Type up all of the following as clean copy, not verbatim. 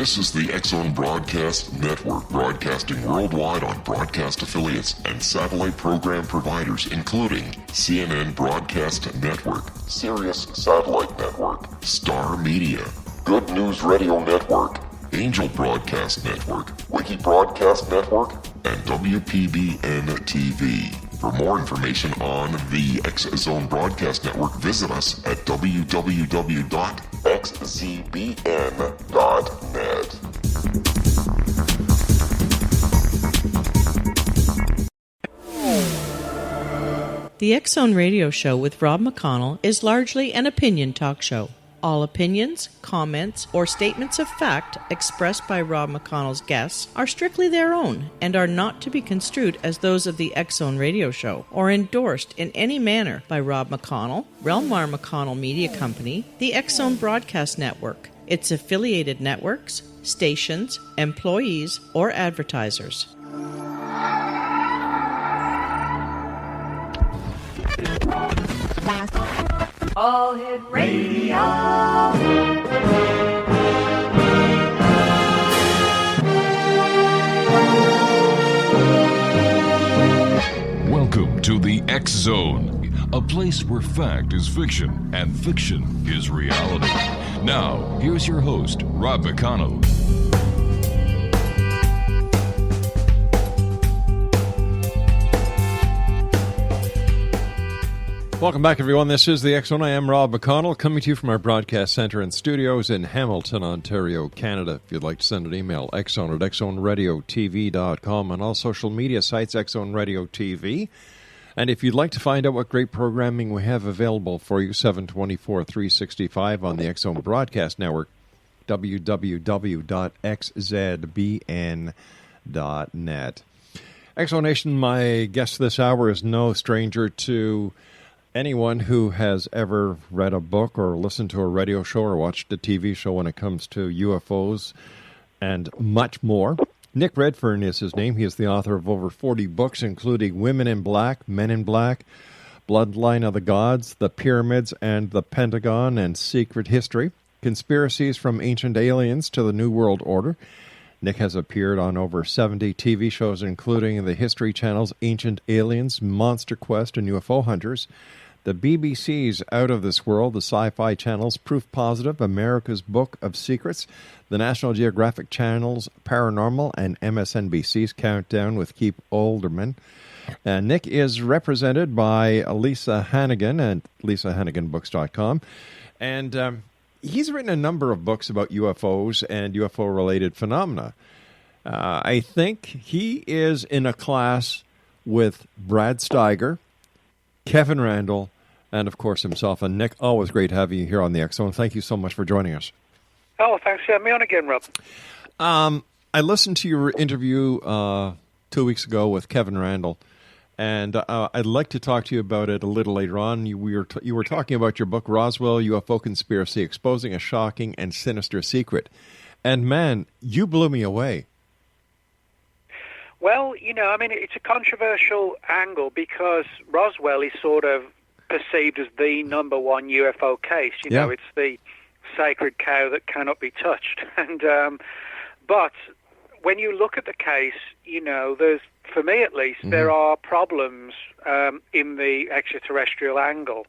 This is the X-Zone Broadcast Network, broadcasting worldwide on broadcast affiliates and satellite program providers, including CNN Broadcast Network, Sirius Satellite Network, Star Media, Good News Radio Network, Angel Broadcast Network, Wiki Broadcast Network, and WPBN TV. For more information on the X-Zone Broadcast Network, visit us at www.xzbn.net. The X-Zone Radio Show with Rob McConnell is largely an opinion talk show. All opinions, comments, or statements of fact expressed by Rob McConnell's guests are strictly their own and are not to be construed as those of the X-Zone Radio Show or endorsed in any manner by Rob McConnell, Relmar McConnell Media Company, the X-Zone Broadcast Network, its affiliated networks, stations, employees, or advertisers. All Hit Radio. Welcome to the X Zone, a place where fact is fiction and fiction is reality. Now, here's your host, Rob McConnell. Welcome back, everyone. This is the X-Zone. I am Rob McConnell, coming to you from our broadcast center and studios in Hamilton, Ontario, Canada. If you'd like to send an email, xzone at xzoneradiotv.com, on all social media sites, X-Zone Radio TV. And if you'd like to find out what great programming we have available for you, 7/24/365 on the X-Zone Broadcast Network, www.xzbn.net. X-Zone Nation, my guest this hour is no stranger to anyone who has ever read a book or listened to a radio show or watched a TV show when it comes to UFOs and much more. Nick Redfern is his name. He is the author of over 40 books, including Women in Black, Men in Black, Bloodline of the Gods, The Pyramids and the Pentagon, and Secret History, Conspiracies from Ancient Aliens to the New World Order. Nick has appeared on over 70 TV shows, including the History Channel's Ancient Aliens, Monster Quest, and UFO Hunters, the BBC's Out of This World, the Sci-Fi Channel's Proof Positive, America's Book of Secrets, the National Geographic Channel's Paranormal, and MSNBC's Countdown with Keith Olbermann. Nick is represented by Lisa Hannigan at LisaHanniganBooks.com, and he's written a number of books about UFOs and UFO-related phenomena. I think he is in a class with Brad Steiger, Kevin Randall, and, of course, himself. And, Nick, always great to have you here on the X-Zone. Thank you so much for joining us. Oh, thanks for having me on again, Rob. I listened to your interview 2 weeks ago with Kevin Randall, and I'd like to talk to you about it a little later on. You were talking about your book, Roswell UFO Conspiracy, Exposing a Shocking and Sinister Secret. And, man, you blew me away. Well, it's a controversial angle because Roswell is sort of perceived as the number one UFO case. You know, it's the sacred cow that cannot be touched. And but when you look at the case, there's, for me at least, there are problems in the extraterrestrial angle.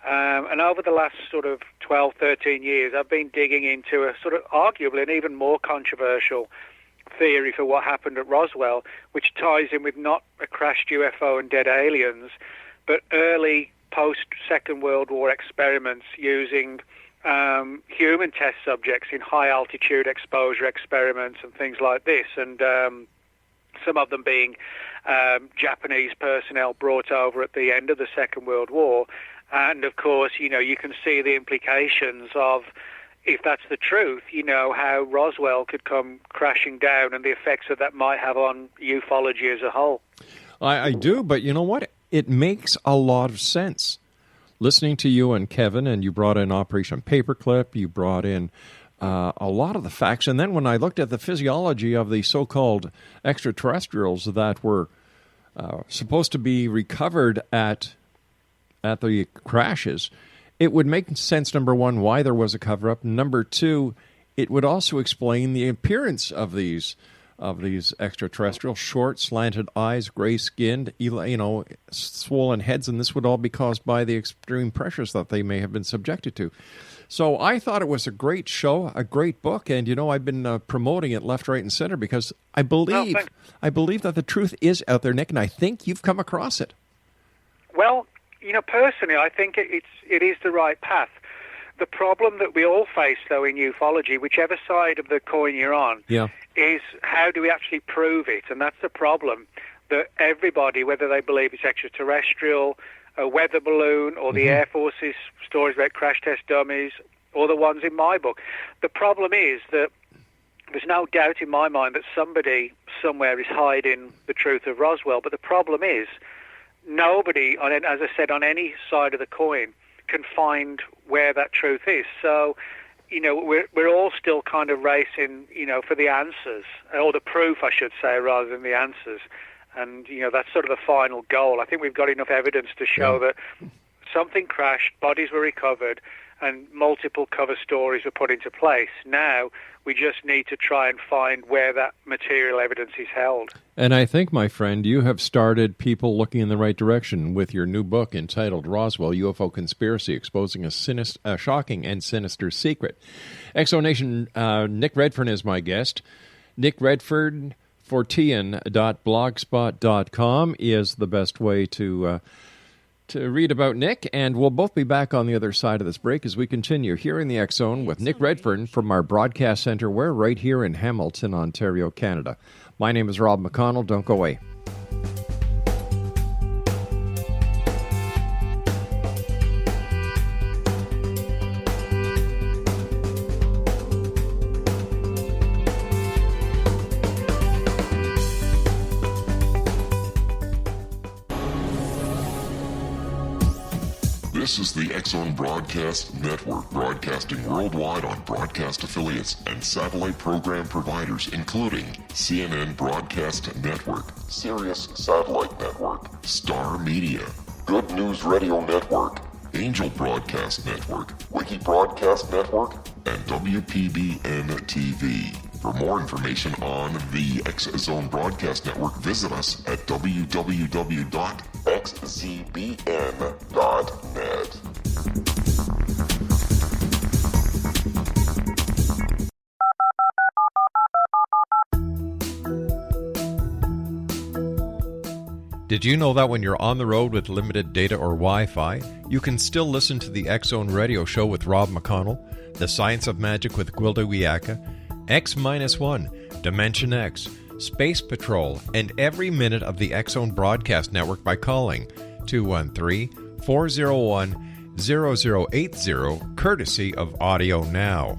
And over the last sort of 12, 13 years, I've been digging into a sort of arguably an even more controversial theory for what happened at Roswell, which ties in with not a crashed UFO and dead aliens, but early post-Second World War experiments using human test subjects in high-altitude exposure experiments and things like this, and some of them being Japanese personnel brought over at the end of the Second World War. And, of course, you can see the implications of, if that's the truth, how Roswell could come crashing down and the effects that might have on ufology as a whole. I do, but you know what? It makes a lot of sense. Listening to you and Kevin, and you brought in Operation Paperclip, you brought in a lot of the facts, and then when I looked at the physiology of the so-called extraterrestrials that were supposed to be recovered at the crashes, it would make sense, number one, why there was a cover-up. Number two, it would also explain the appearance of these extraterrestrials: short, slanted eyes, gray-skinned, swollen heads, and this would all be caused by the extreme pressures that they may have been subjected to. So I thought it was a great show, a great book, and I've been promoting it left, right, and center because I believe that the truth is out there, Nick, and I think you've come across it. Well, personally, I think it is the right path. The problem that we all face, though, in ufology, whichever side of the coin you're on, is how do we actually prove it? And that's the problem, that everybody, whether they believe it's extraterrestrial, a weather balloon, or the Air Force's stories about crash test dummies, or the ones in my book, the problem is that there's no doubt in my mind that somebody somewhere is hiding the truth of Roswell. But the problem is nobody, as I said, on any side of the coin can find where that truth is. So, we're all still kind of racing, for the answers, or the proof, I should say, rather than the answers. And, that's sort of the final goal. I think we've got enough evidence to show that something crashed, bodies were recovered, and multiple cover stories were put into place. Now, we just need to try and find where that material evidence is held. And I think, my friend, you have started people looking in the right direction with your new book entitled Roswell UFO Conspiracy, Exposing a Shocking and Sinister Secret. Exonation, Nick Redfern is my guest. Nick Redfern, fortean.blogspot.com is the best way to read about Nick, and we'll both be back on the other side of this break as we continue here in the X Zone with Nick Redfern from our broadcast center. We're right here in Hamilton, Ontario, Canada. My name is Rob McConnell. Don't go away. This is the X Zone Broadcast Network, broadcasting worldwide on broadcast affiliates and satellite program providers, including CNN Broadcast Network, Sirius Satellite Network, Star Media, Good News Radio Network, Angel Broadcast Network, Wiki Broadcast Network, and WPBN TV. For more information on the X Zone Broadcast Network, visit us at www.xzbn.net. Did you know that when you're on the road with limited data or Wi-Fi, you can still listen to the X Zone Radio Show with Rob McConnell, The Science of Magic with Gwilda Wiyaka, X-1, Dimension X, Space Patrol, and every minute of the X Zone Broadcast Network by calling 213-401-0080, courtesy of Audio Now.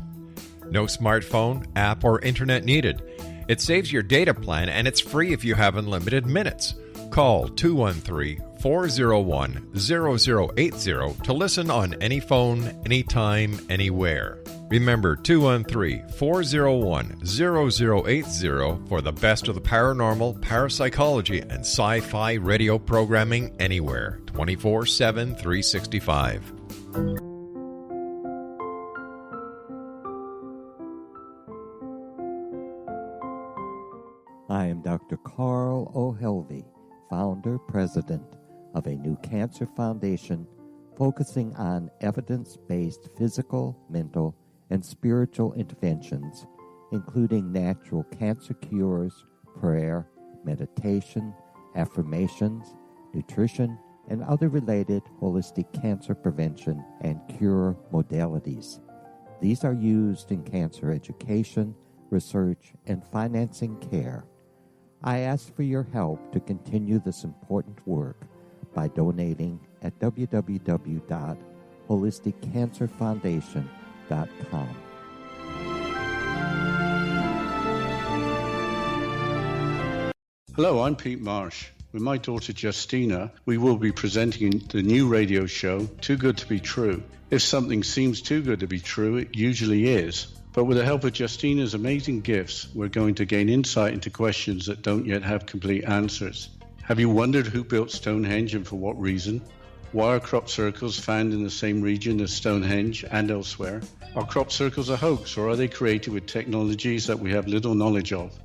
No smartphone, app, or internet needed. It saves your data plan, and it's free if you have unlimited minutes. Call 213-401-0080 to listen on any phone, anytime, anywhere. Remember, 213-401-0080 for the best of the paranormal, parapsychology, and sci-fi radio programming anywhere, 24/7, 365. I am Dr. Carl O'Helvey, founder, president of a new cancer foundation focusing on evidence-based physical, mental, and spiritual interventions, including natural cancer cures, prayer, meditation, affirmations, nutrition, and other related holistic cancer prevention and cure modalities. These are used in cancer education, research, and financing care. I ask for your help to continue this important work by donating at www.holisticcancerfoundation.com. Hello, I'm Pete Marsh. With my daughter Justina, we will be presenting the new radio show, Too Good to Be True. If something seems too good to be true, it usually is. But with the help of Justina's amazing gifts, we're going to gain insight into questions that don't yet have complete answers. Have you wondered who built Stonehenge and for what reason? Why are crop circles found in the same region as Stonehenge and elsewhere? Are crop circles a hoax, or are they created with technologies that we have little knowledge of?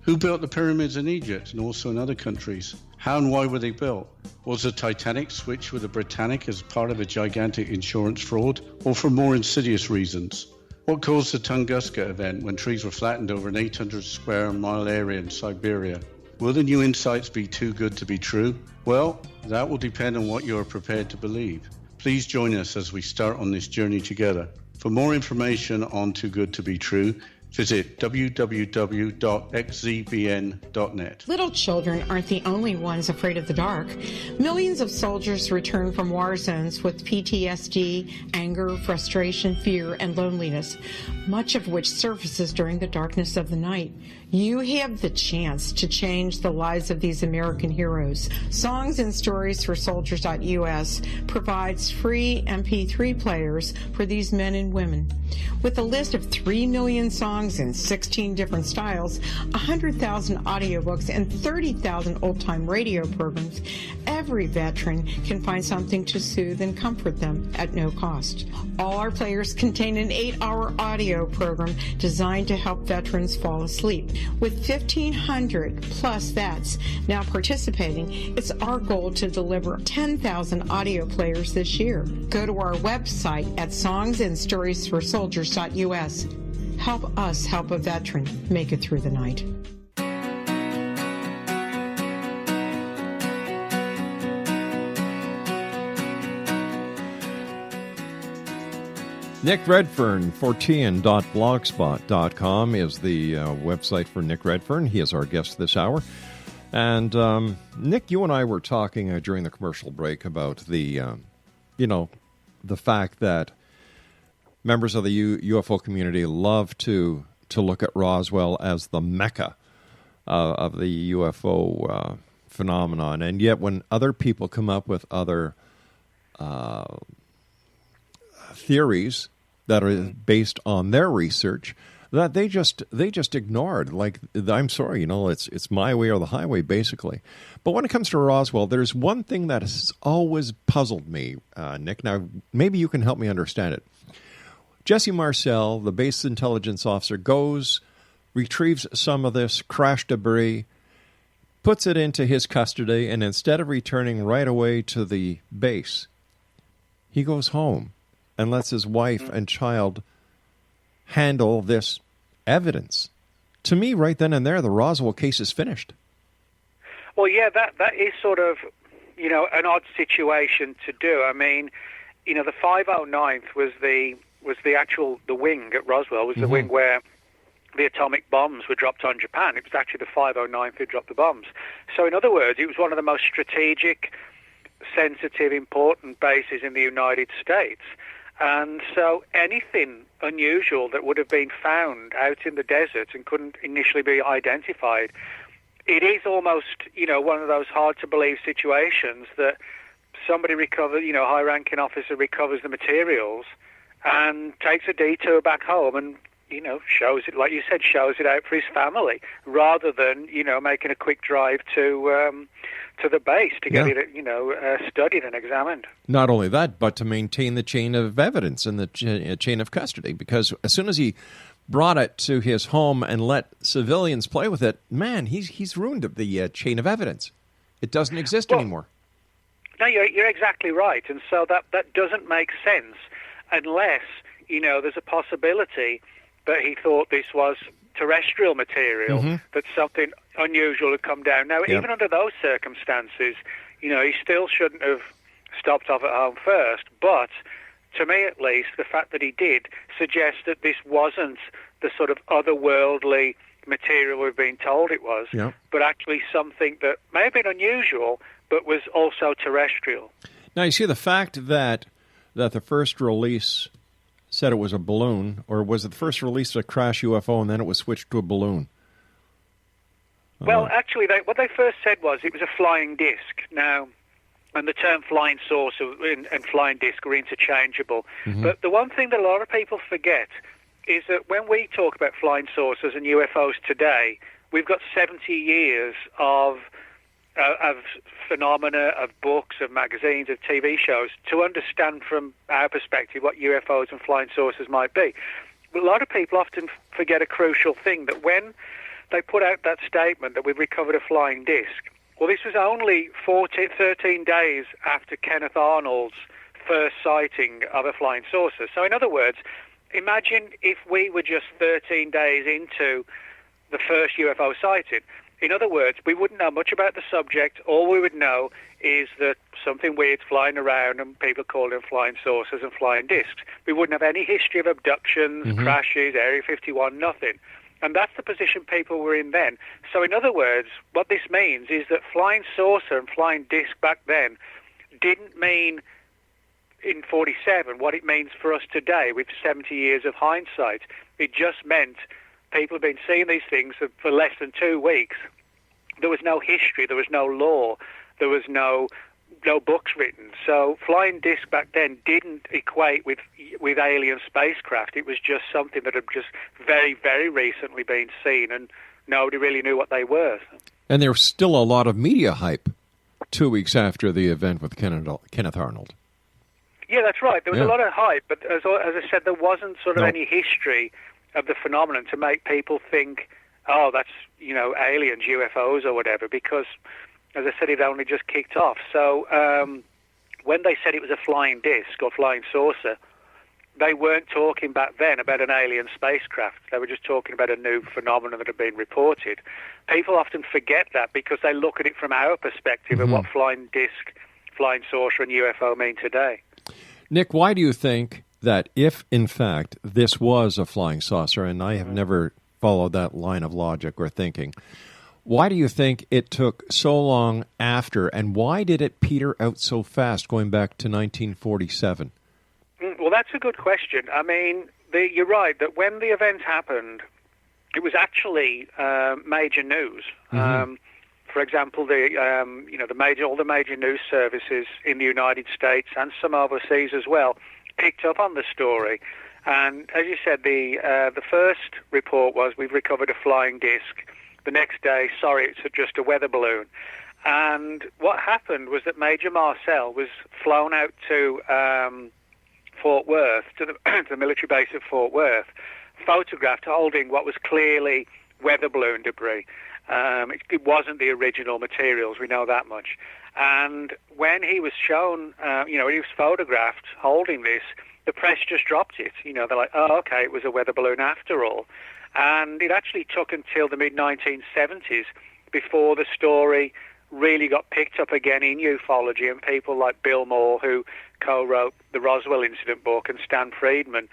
Who built the pyramids in Egypt and also in other countries? How and why were they built? Was the Titanic switched with the Britannic as part of a gigantic insurance fraud, or for more insidious reasons? What caused the Tunguska event when trees were flattened over an 800 square mile area in Siberia? Will the new insights be too good to be true? Well, that will depend on what you are prepared to believe. Please join us as we start on this journey together. For more information on Too Good to Be True, visit www.xzbn.net. Little children aren't the only ones afraid of the dark. Millions of soldiers return from war zones with PTSD, anger, frustration, fear, and loneliness, much of which surfaces during the darkness of the night. You have the chance to change the lives of these American heroes. Songs and Stories for Soldiers.us provides free MP3 players for these men and women. With a list of 3 million songs in 16 different styles, 100,000 audiobooks, and 30,000 old-time radio programs, every veteran can find something to soothe and comfort them at no cost. All our players contain an 8-hour audio program designed to help veterans fall asleep. With 1,500 plus vets now participating, it's our goal to deliver 10,000 audio players this year. Go to our website at songsandstoriesforsoldiers.us. Help us help a veteran make it through the night. Nick Redfern, Fortean.blogspot.com is the website for Nick Redfern. He is our guest this hour. And, Nick, you and I were talking during the commercial break about the fact that members of the UFO community love to look at Roswell as the mecca of the UFO phenomenon. And yet when other people come up with other theories that are based on their research, that they just ignored. Like, I'm sorry, it's my way or the highway, basically. But when it comes to Roswell, there's one thing that has always puzzled me, Nick. Now, maybe you can help me understand it. Jesse Marcel, the base intelligence officer, goes, retrieves some of this crash debris, puts it into his custody, and instead of returning right away to the base, he goes home and lets his wife and child handle this evidence. To me, right then and there, the Roswell case is finished. Well, yeah, that is sort of, an odd situation to do. I mean, the 509th was the wing at Roswell, was the wing where the atomic bombs were dropped on Japan. It was actually the 509th who dropped the bombs. So in other words, it was one of the most strategic, sensitive, important bases in the United States. And so anything unusual that would have been found out in the desert and couldn't initially be identified, it is almost, one of those hard-to-believe situations that somebody recovers, high-ranking officer recovers the materials and takes a detour back home and, shows it, like you said, shows it out for his family, rather than, making a quick drive to the base to get it, studied and examined. Not only that, but to maintain the chain of evidence and the chain of custody, because as soon as he brought it to his home and let civilians play with it, man, he's ruined the chain of evidence. It doesn't exist anymore. No, you're exactly right, and so that doesn't make sense unless, there's a possibility that he thought this was terrestrial material, that something unusual had come down. Now, even under those circumstances, he still shouldn't have stopped off at home first, but to me at least, the fact that he did suggests that this wasn't the sort of otherworldly material we've been told it was, but actually something that may have been unusual, but was also terrestrial. Now, you see, the fact that the first release said it was a balloon, or was it the first release a crash UFO and then it was switched to a balloon? Well, actually, what they first said was it was a flying disc. Now, and the term flying saucer and flying disc are interchangeable. But the one thing that a lot of people forget is that when we talk about flying saucers and UFOs today, we've got 70 years of of phenomena, of books, of magazines, of TV shows, to understand from our perspective what UFOs and flying saucers might be. But a lot of people often forget a crucial thing, that when they put out that statement that we've recovered a flying disc, well, this was only 13 days after Kenneth Arnold's first sighting of a flying saucer. So in other words, imagine if we were just 13 days into the first UFO sighting. In other words, we wouldn't know much about the subject. All we would know is that something weird's flying around and people call them flying saucers and flying discs. We wouldn't have any history of abductions, crashes, Area 51, nothing. And that's the position people were in then. So in other words, what this means is that flying saucer and flying disc back then didn't mean in 47 what it means for us today with 70 years of hindsight. It just meant people have been seeing these things for less than 2 weeks. There was no history, there was no law, there was no books written. So flying disc back then didn't equate with alien spacecraft. It was just something that had just very, very recently been seen, and nobody really knew what they were. And there was still a lot of media hype 2 weeks after the event with Kenneth Arnold. Yeah, that's right. There was a lot of hype, but as I said, there wasn't sort of any history of the phenomenon to make people think, oh, that's, aliens, UFOs or whatever, because, as I said, it only just kicked off. So when they said it was a flying disc or flying saucer, they weren't talking back then about an alien spacecraft. They were just talking about a new phenomenon that had been reported. People often forget that because they look at it from our perspective of what flying disc, flying saucer and UFO mean today. Nick, why do you think that if, in fact, this was a flying saucer, and I have never followed that line of logic or thinking, why do you think it took so long after, and why did it peter out so fast going back to 1947? Well, that's a good question. I mean, you're right, that when the event happened, it was actually major news. For example, all the major news services in the United States and some overseas as well picked up on the story. And as you said, the first report was, we've recovered a flying disc. The next day, sorry, it's just a weather balloon. And what happened was that Major Marcel was flown out to Fort Worth, to the military base at Fort Worth, photographed holding what was clearly weather balloon debris. It wasn't the original materials, we know that much. And when he was shown, when he was photographed holding this, the press just dropped it. They're like, oh, okay, it was a weather balloon after all. And it actually took until the mid-1970s before the story really got picked up again in ufology, and people like Bill Moore, who co-wrote the Roswell Incident book, and Stan Friedman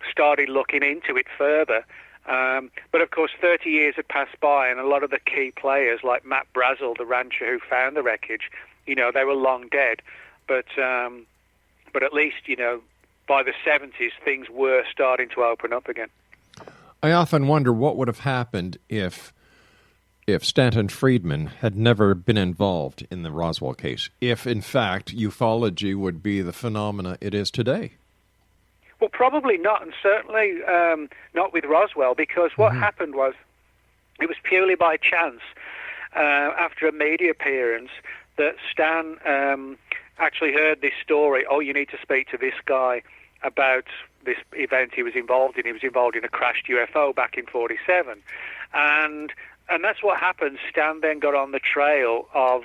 started looking into it further. But of course, 30 years had passed by, and a lot of the key players, like Matt Brazel, the rancher who found the wreckage, they were long dead. But at least, by the 70s, things were starting to open up again. I often wonder what would have happened if Stanton Friedman had never been involved in the Roswell case, if, in fact, ufology would be the phenomena it is today. Well, probably not, and certainly not with Roswell, because what happened was, it was purely by chance, after a media appearance, that Stan actually heard this story, oh, you need to speak to this guy about this event he was involved in. He was involved in a crashed UFO back in 47. And that's what happened. Stan then got on the trail of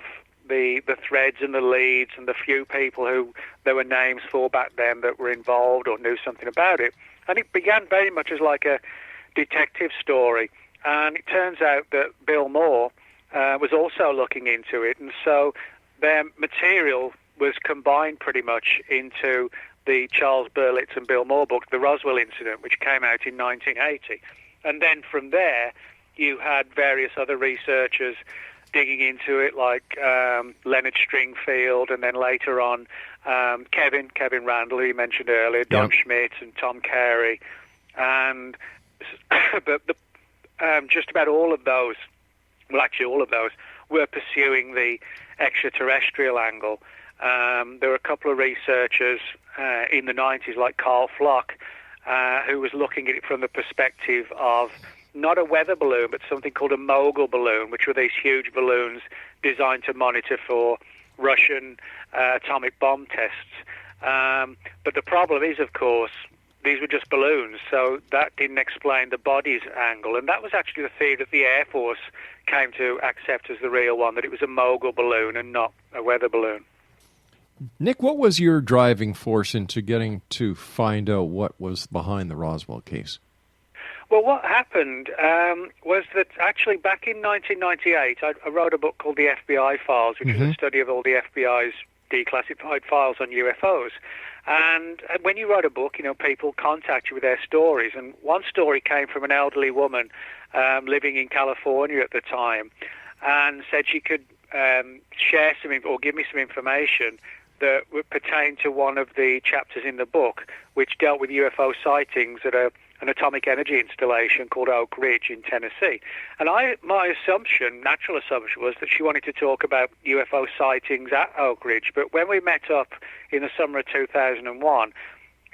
the threads and the leads and the few people who there were names for back then that were involved or knew something about it. And it began very much as like a detective story. And it turns out that Bill Moore was also looking into it. And so their material was combined pretty much into the Charles Berlitz and Bill Moore book, The Roswell Incident, which came out in 1980. And then from there, you had various other researchers digging into it, like Leonard Stringfield, and then later on Kevin Randall, who you mentioned earlier, Don Schmidt and Tom Carey. And just about all of those, well, actually all of those, were pursuing the extraterrestrial angle. There were a couple of researchers in the 90s, like Carl Flock, who was looking at it from the perspective of not a weather balloon, but something called a mogul balloon, which were these huge balloons designed to monitor for Russian atomic bomb tests. But the problem is, of course, these were just balloons, so that didn't explain the body's angle. And that was actually the theory that the Air Force came to accept as the real one, that it was a mogul balloon and not a weather balloon. Nick, what was your driving force into getting to find out what was behind the Roswell case? Well, what happened was that actually back in 1998, I wrote a book called The FBI Files, which was a study of all the FBI's declassified files on UFOs. And when you write a book, people contact you with their stories. And one story came from an elderly woman living in California at the time, and said she could share some or give me some information that would pertain to one of the chapters in the book, which dealt with UFO sightings at an atomic energy installation called Oak Ridge in Tennessee. And my natural assumption, was that she wanted to talk about UFO sightings at Oak Ridge. But when we met up in the summer of 2001,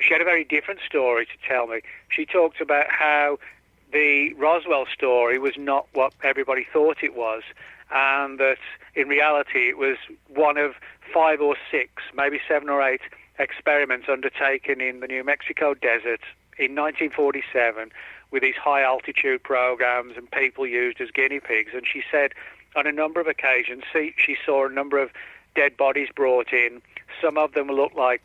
she had a very different story to tell me. She talked about how the Roswell story was not what everybody thought it was, and that in reality it was one of 5 or 6, maybe 7 or 8 experiments undertaken in the New Mexico desert in 1947 with these high-altitude programs and people used as guinea pigs. And she said on a number of occasions she saw a number of dead bodies brought in. Some of them looked like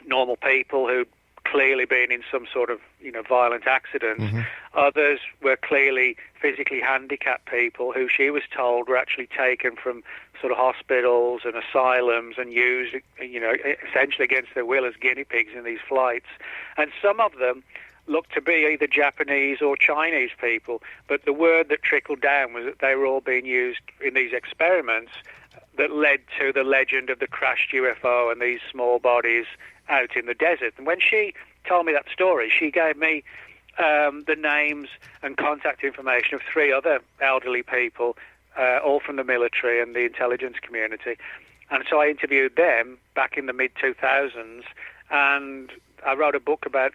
normal people who'd clearly been in some sort of violent accident. Others were clearly physically handicapped people who she was told were actually taken from sort of hospitals and asylums and used essentially against their will as guinea pigs in these flights. And some of them looked to be either Japanese or Chinese people, but the word that trickled down was that they were all being used in these experiments that led to the legend of the crashed UFO and these small bodies out in the desert. And when she told me that story, she gave me the names and contact information of 3 other elderly people, all from the military and the intelligence community. And so I interviewed them back in the mid-2000s, and I wrote a book about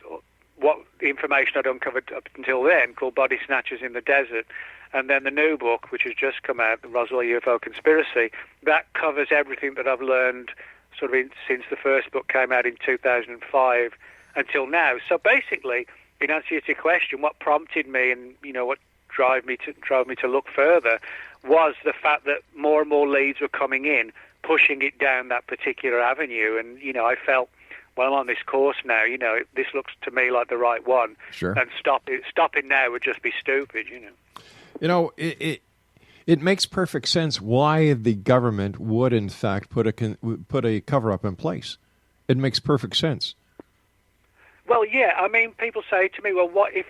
what the information I'd uncovered up until then, called Body Snatchers in the Desert. And then the new book, which has just come out, the Roswell UFO Conspiracy, that covers everything that I've learned sort of since the first book came out in 2005 until now. So basically, in answer to your question, what prompted me and what drove me to look further was the fact that more and more leads were coming in, pushing it down that particular avenue. And I felt, well, I'm on this course now. This looks to me like the right one. Sure. And stopping now would just be stupid. It makes perfect sense why the government would, in fact, put a cover-up in place. It makes perfect sense. Well, yeah. I mean, people say to me, well, what if...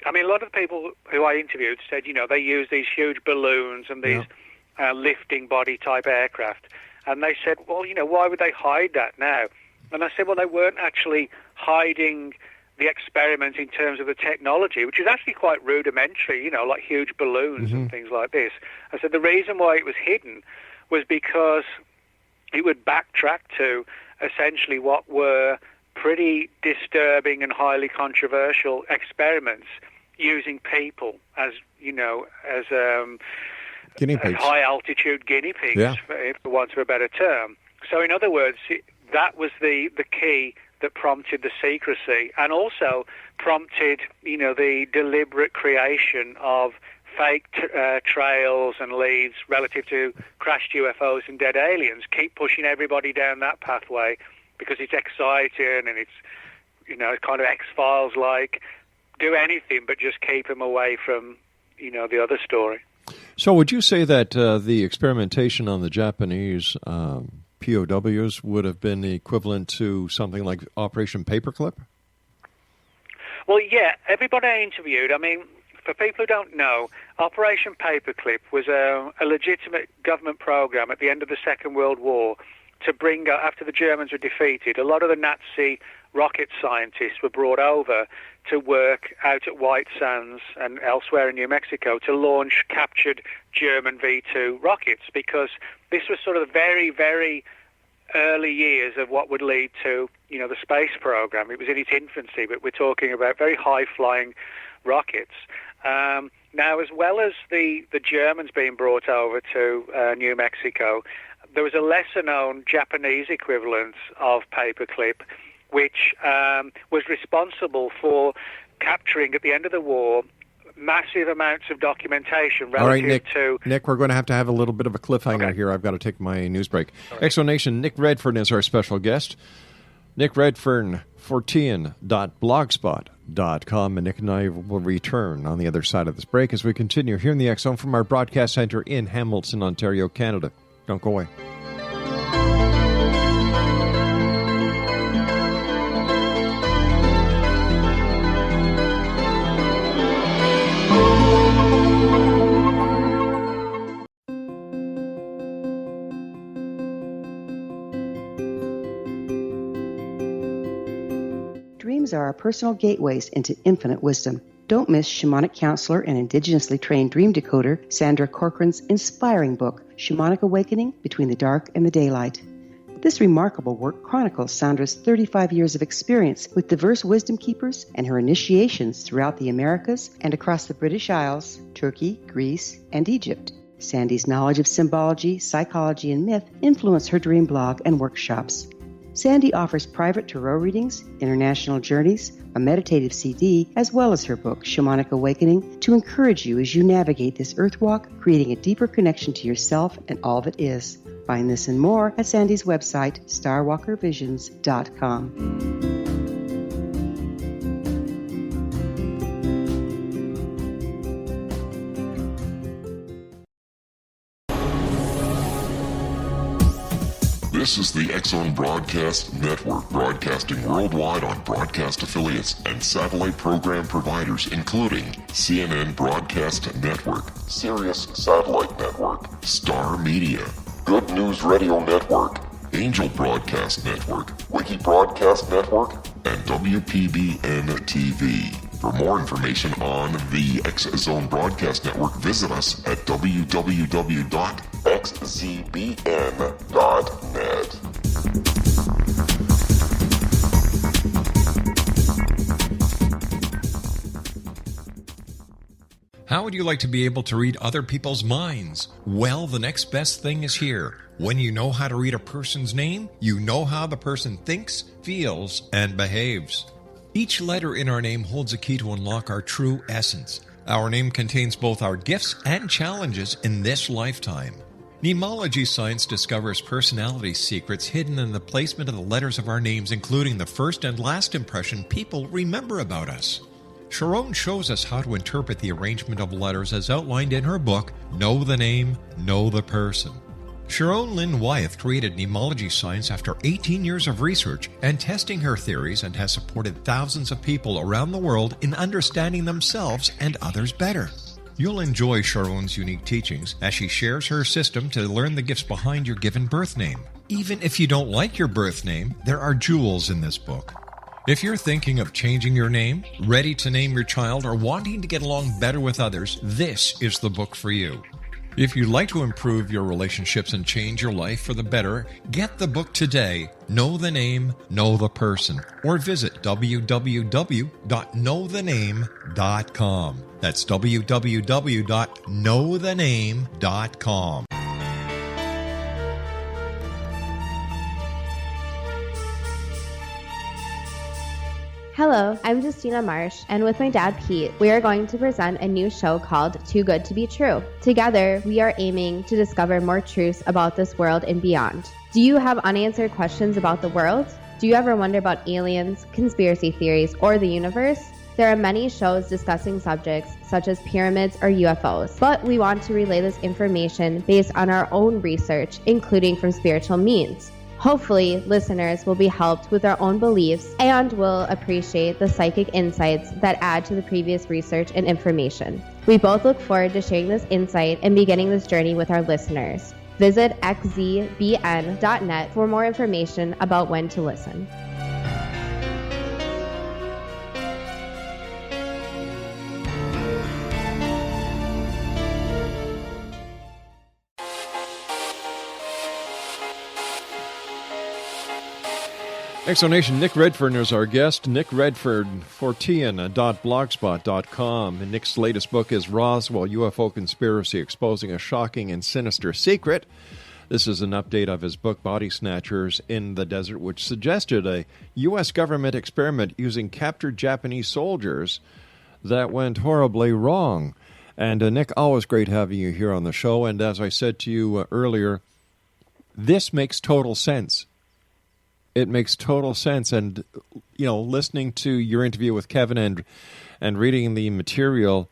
I mean, a lot of the people who I interviewed said, they use these huge balloons and these lifting body-type aircraft. And they said, well, why would they hide that now? And I said, well, they weren't actually hiding the experiment in terms of the technology, which is actually quite rudimentary, like huge balloons and things like this. I said the reason why it was hidden was because it would backtrack to essentially what were pretty disturbing and highly controversial experiments using people as guinea pigs, high-altitude guinea pigs, for want of a better term. So in other words, that was the key that prompted the secrecy, and also prompted, the deliberate creation of fake trails and leads relative to crashed UFOs and dead aliens. Keep pushing everybody down that pathway because it's exciting and it's, kind of X-Files-like. Do anything but just keep them away from, the other story. So would you say that the experimentation on the Japanese POWs would have been the equivalent to something like Operation Paperclip? Well, yeah. Everybody I interviewed, I mean, for people who don't know, Operation Paperclip was a legitimate government program at the end of the Second World War to bring, after the Germans were defeated, a lot of the Nazi rocket scientists were brought over to work out at White Sands and elsewhere in New Mexico to launch captured German V-2 rockets, because this was sort of the very, very early years of what would lead to, the space program. It was in its infancy, but we're talking about very high-flying rockets. Now, as well as the Germans being brought over to New Mexico, there was a lesser-known Japanese equivalent of paperclip, which was responsible for capturing, at the end of the war, massive amounts of documentation relative All right, to... Nick, we're going to have a little bit of a cliffhanger here. I've got to take my news break. Exonation, Nick Redfern is our special guest. Nick Redfern, fortean.blogspot.com, and Nick and I will return on the other side of this break as we continue here in the X Zone from our broadcast center in Hamilton, Ontario, Canada. Don't go away. Dreams are our personal gateways into infinite wisdom. Don't miss shamanic counselor and indigenously trained dream decoder Sandra Corcoran's inspiring book, Shamanic Awakening Between the Dark and the Daylight. This remarkable work chronicles Sandra's 35 years of experience with diverse wisdom keepers and her initiations throughout the Americas and across the British Isles, Turkey, Greece, and Egypt. Sandy's knowledge of symbology, psychology, and myth influence her dream blog and workshops. Sandy offers private tarot readings, international journeys, a meditative CD, as well as her book, Shamanic Awakening, to encourage you as you navigate this earth walk, creating a deeper connection to yourself and all that is. Find this and more at Sandy's website, starwalkervisions.com. This is the X Zone Broadcast Network, broadcasting worldwide on broadcast affiliates and satellite program providers, including CNN Broadcast Network, Sirius Satellite Network, Star Media, Good News Radio Network, Angel Broadcast Network, Wiki Broadcast Network, and WPBN TV. For more information on the X Zone Broadcast Network, visit us at www.xzbn.net. How would you like to be able to read other people's minds? Well, the next best thing is here. When you know how to read a person's name, you know how the person thinks, feels, and behaves. Each letter in our name holds a key to unlock our true essence. Our name contains both our gifts and challenges in this lifetime. Mnemology science discovers personality secrets hidden in the placement of the letters of our names, including the first and last impression people remember about us. Sharon shows us how to interpret the arrangement of letters as outlined in her book, Know the Name, Know the Person. Sharon Lynn Wyeth created mnemology science after 18 years of research and testing her theories, and has supported thousands of people around the world in understanding themselves and others better. You'll enjoy Sharon's unique teachings as she shares her system to learn the gifts behind your given birth name. Even if you don't like your birth name, there are jewels in this book. If you're thinking of changing your name, ready to name your child, or wanting to get along better with others, this is the book for you. If you'd like to improve your relationships and change your life for the better, get the book today, Know the Name, Know the Person, or visit www.knowthename.com. That's www.knowthename.com. Hello, I'm Justina Marsh, and with my dad Pete, we are going to present a new show called Too Good to Be True. Together, we are aiming to discover more truths about this world and beyond. Do you have unanswered questions about the world? Do you ever wonder about aliens, conspiracy theories, or the universe? There are many shows discussing subjects such as pyramids or UFOs, but we want to relay this information based on our own research, including from spiritual means. Hopefully, listeners will be helped with their own beliefs and will appreciate the psychic insights that add to the previous research and information. We both look forward to sharing this insight and beginning this journey with our listeners. Visit xzbn.net for more information about when to listen. Exonation, Nick Redfern is our guest. Nick Redfern, Fortean.blogspot.com. And Nick's latest book is Roswell UFO Conspiracy, Exposing a Shocking and Sinister Secret. This is an update of his book, Body Snatchers in the Desert, which suggested a U.S. government experiment using captured Japanese soldiers that went horribly wrong. And Nick, always great having you here on the show. And as I said to you earlier, this makes total sense. It makes total sense. And, you know, listening to your interview with Kevin and reading the material,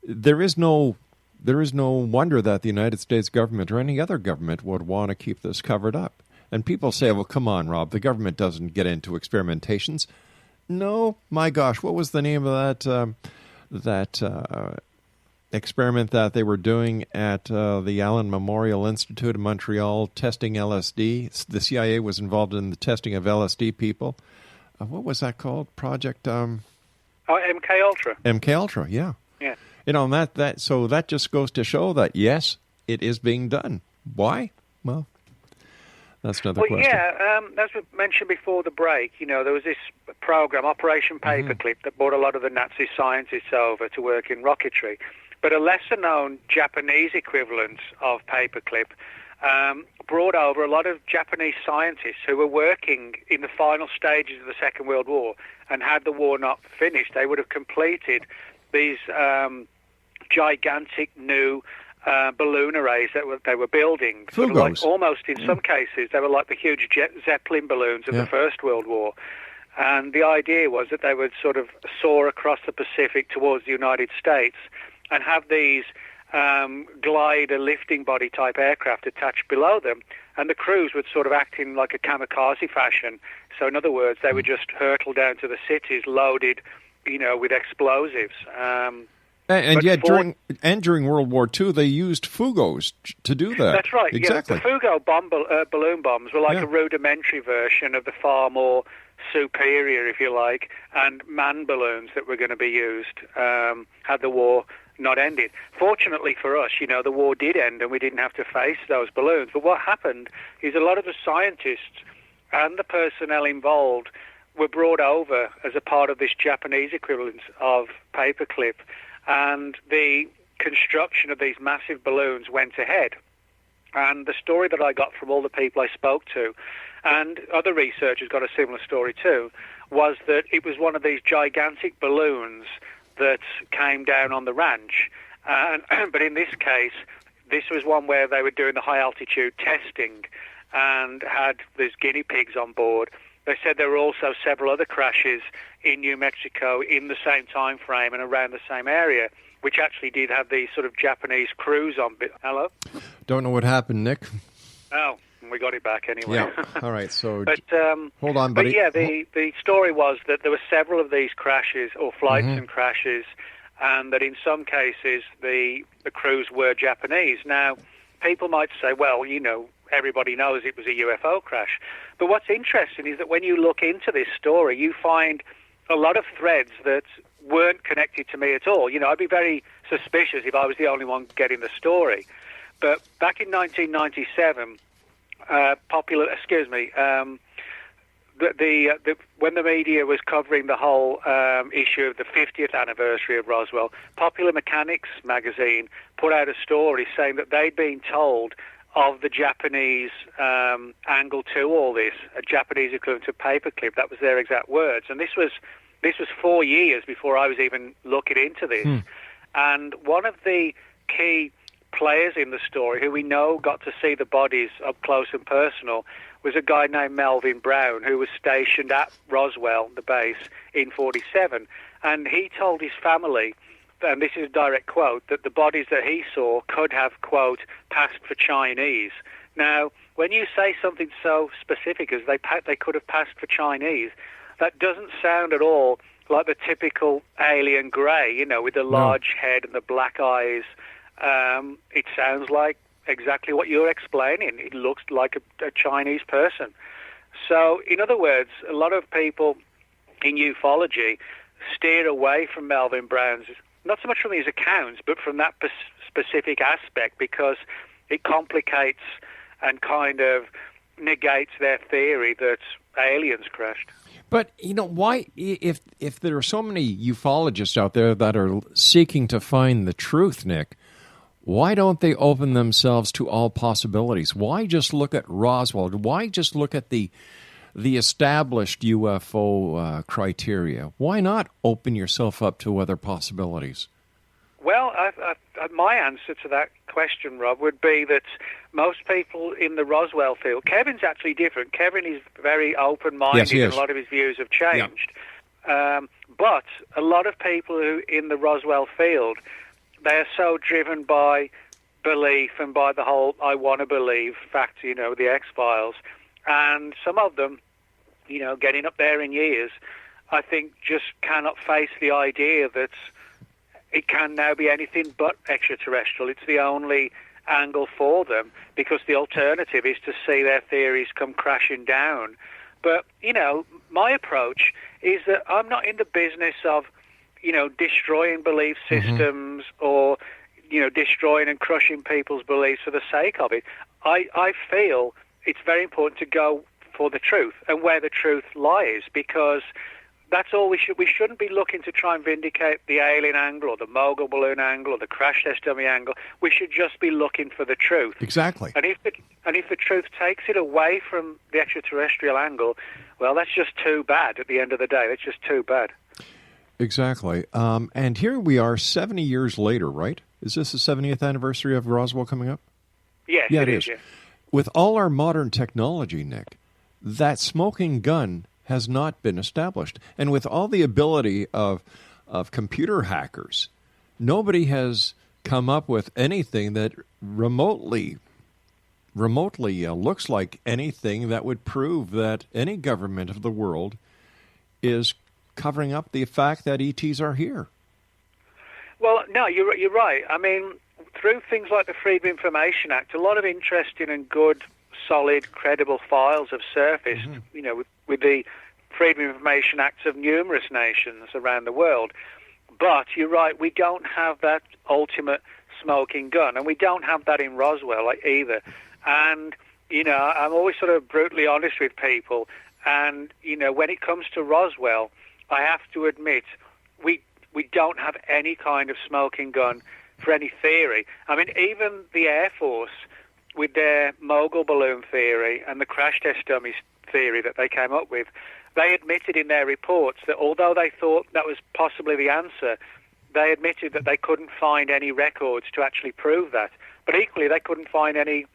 there is no wonder that the United States government or any other government would want to keep this covered up. And people say, well, come on, Rob, the government doesn't get into experimentations. No, my gosh, what was the name of that experiment that they were doing at the Allen Memorial Institute in Montreal, testing LSD? The CIA was involved in the testing of LSD people. What was that called? Project? MK Ultra. MK Ultra, yeah. Yeah. You know, so that just goes to show that, yes, it is being done. Why? Well, that's another question. Yeah, as we mentioned before the break, you know, there was this program, Operation Paperclip, that brought a lot of the Nazi scientists over to work in rocketry. But a lesser-known Japanese equivalent of Paperclip brought over a lot of Japanese scientists who were working in the final stages of the Second World War, and had the war not finished, they would have completed these gigantic new balloon arrays that they were building. Sort of like, almost, in some cases, they were like the huge Zeppelin balloons of the First World War. And the idea was that they would sort of soar across the Pacific towards the United States and have these glider lifting body type aircraft attached below them, and the crews would sort of act in like a kamikaze fashion. So in other words, they would just hurtle down to the cities loaded, you know, with explosives. And yet during World War II, they used Fugos to do that. That's right. Exactly. Yeah, the Fugo balloon bombs were like a rudimentary version of the far more superior, if you like, and manned balloons that were going to be used had the war not ended. Fortunately for us, you know, the war did end and we didn't have to face those balloons. But what happened is a lot of the scientists and the personnel involved were brought over as a part of this Japanese equivalent of Paperclip, and the construction of these massive balloons went ahead. And the story that I got from all the people I spoke to, and other researchers got a similar story too, was that it was one of these gigantic balloons that came down on the ranch. But in this case, this was one where they were doing the high-altitude testing and had these guinea pigs on board. They said there were also several other crashes in New Mexico in the same time frame and around the same area, which actually did have these sort of Japanese crews on. Hello? Don't know what happened, Nick. Oh, we got it back anyway. Yeah. All right. So, but hold on, buddy. But yeah, the story was that there were several of these crashes or flights and crashes, and that in some cases the crews were Japanese. Now, people might say, well, you know, everybody knows it was a UFO crash. But what's interesting is that when you look into this story, you find a lot of threads that weren't connected to me at all. You know, I'd be very suspicious if I was the only one getting the story. But back in 1997, when the media was covering the whole issue of the 50th anniversary of Roswell, Popular Mechanics magazine put out a story saying that they'd been told of the Japanese angle to all this, a Japanese equivalent of Paperclip. That was their exact words. And this was 4 years before I was even looking into this. And one of the key players in the story, who we know got to see the bodies up close and personal, was a guy named Melvin Brown, who was stationed at Roswell, the base, in 47. And he told his family, and this is a direct quote, that the bodies that he saw could have, quote, passed for Chinese. Now, when you say something so specific as they could have passed for Chinese, that doesn't sound at all like the typical alien grey, you know, with the large head and the black eyes. It sounds like exactly what you're explaining. It looks like a Chinese person. So, in other words, a lot of people in ufology steer away from Melvin Brown's, not so much from his accounts, but from that specific aspect, because it complicates and kind of negates their theory that aliens crashed. But, why, if there are so many ufologists out there that are seeking to find the truth, Nick, why don't they open themselves to all possibilities? Why just look at Roswell? Why just look at the established UFO criteria? Why not open yourself up to other possibilities? Well, my answer to that question, Rob, would be that most people in the Roswell field, Kevin's actually different. Kevin is very open-minded, yes, and a lot of his views have changed. Yeah. But a lot of people who in the Roswell field, they are so driven by belief and by the whole I want to believe fact, the X-Files. And some of them, getting up there in years, I think just cannot face the idea that it can now be anything but extraterrestrial. It's the only angle for them, because the alternative is to see their theories come crashing down. But, my approach is that I'm not in the business of, destroying belief systems or, destroying and crushing people's beliefs for the sake of it. I feel it's very important to go for the truth and where the truth lies, because that's all we shouldn't be looking to try and vindicate the alien angle or the mogul balloon angle or the crash test dummy angle. We should just be looking for the truth. Exactly. And if the truth takes it away from the extraterrestrial angle, well, that's just too bad at the end of the day. That's just too bad. Exactly. And here we are 70 years later, right? Is this the 70th anniversary of Roswell coming up? Yes, yeah, it is. Yeah. With all our modern technology, Nick, that smoking gun has not been established. And with all the ability of computer hackers, nobody has come up with anything that remotely looks like anything that would prove that any government of the world is covering up the fact that ETs are here. Well, no, you're right. I mean, through things like the Freedom of Information Act, a lot of interesting and good, solid, credible files have surfaced, with the Freedom of Information Acts of numerous nations around the world. But you're right, we don't have that ultimate smoking gun, and we don't have that in Roswell either. And, I'm always sort of brutally honest with people. And, when it comes to Roswell, I have to admit, we don't have any kind of smoking gun for any theory. I mean, even the Air Force, with their mogul balloon theory and the crash test dummies theory that they came up with, they admitted in their reports that although they thought that was possibly the answer, they admitted that they couldn't find any records to actually prove that. But equally, they couldn't find any